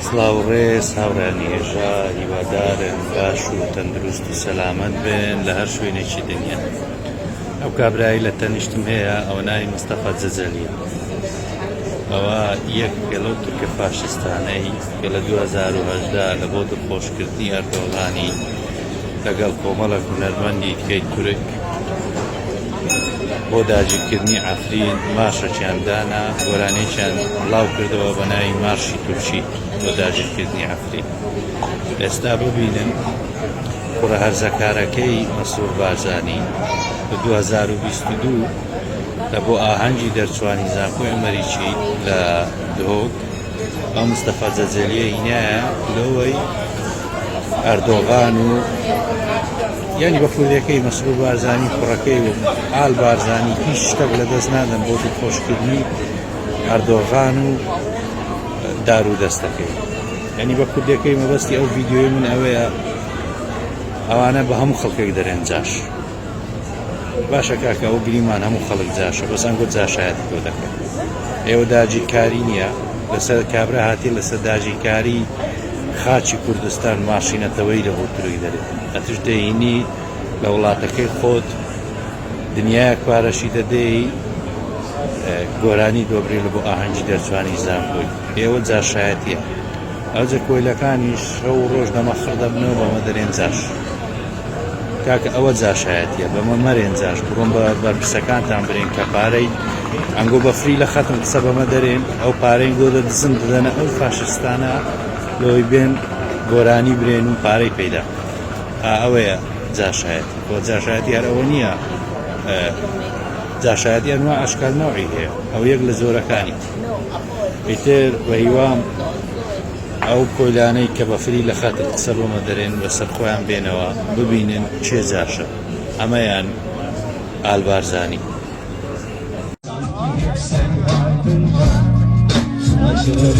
سلااوڕێز هاوڕانی هێژا هیوادارن باش و تەندروست و سەلامەت بن لە هەر شوێنێکی دنیا. ئەو کابرایی لە تەنیشتم هەیە ئەوە ناوی مستەفا جەجەلیە. ئەوە یەک لەو تورکە فاشستانەی کە لە 2018 لە بۆ دڵخۆشکردنی ئەردۆغانی لەگەڵ کۆمەڵێک هونەرمەندی تکەی تورک بۆ داگیرکردنی عەفرین مارشێکیان دانا، گۆرانێکیان بڵاو کردەوە بە ناوی مارشی تورکی بۆ داگیرکردنی عەفرین. ئێستا ببینن کوڕە هەرزەکارەکەی مەسوور بارزانی لە 2022 لە بۆ ئاهەنگی دەرچوانی زانکۆی ئەمەریکی لە دهۆک ئەو مستەفا جەجەلیە هینایە لەوەی ئەردۆغان و یعنی بە فولەکەی مەسوور بارزانی کوڕەکەی و ئال بارزانی هیچ شتێک لەدەست نادەن بۆ دڵخۆشکردنی ئەردۆغان و دار و دەستەکەی. یعنی بە کوردەکەی مەبەستی ئەو ڤیدیۆی من ئەوەیە ئەوانە بە هەموو خەڵکێک دەرێن جاش. باشە کاکە ئەو گریمان هەموو خەڵک جاشە، بەسان گوت جاشایەتی تۆ دەکەن. ئێوە داگیرکاری نییە، لەسەر کابرا هاتی لەسەر داگیرکاری خاچی کوردستان ماشینەتەوەی لە بۆ تورک دەرێت. ئەتش دەهینی لە وڵاتەکەی خۆت دنیای کوارەشی دەدەی گۆرانی دۆبرێ لە بۆ ئاهەنگی دەرچوانی زانکۆی. ئێوە جاشایەتیە. ئەوجە کۆیلەکانیش شەو ڕۆژ دەمە خڕدەبنەوە بەمە دەرێن جاش. کاکە ئەوە جاشایەتیە، بەمە مەرێن جاش. بڕۆن بە بەرپرسەکانتان برێن کە پارەی ئەنگۆ بە فری لە خەتم قسە بەمە دەرێن، ئەو پارەی گۆ دەدزن بدەنە ئەو فاشستانە لەوەی بێن گۆرانی برێن و پارەی پەیدا. ئەوەیە جاشایەتی. بۆ جاشایەتی هەر ئەوە نییە، جاشایەتی ئەنوا ئەشکال نەوعی هەیە، ئەو یەک لە زۆرەکانی. ئیتر بە هیوام ئەو کۆیلانەی کە بە فری لە خەتر قسە بۆمە دەرێن بەسەر خۆیان بێنەوە ببینن چێ جاشە. ئەمەیان ئال بارزانی. Aşırı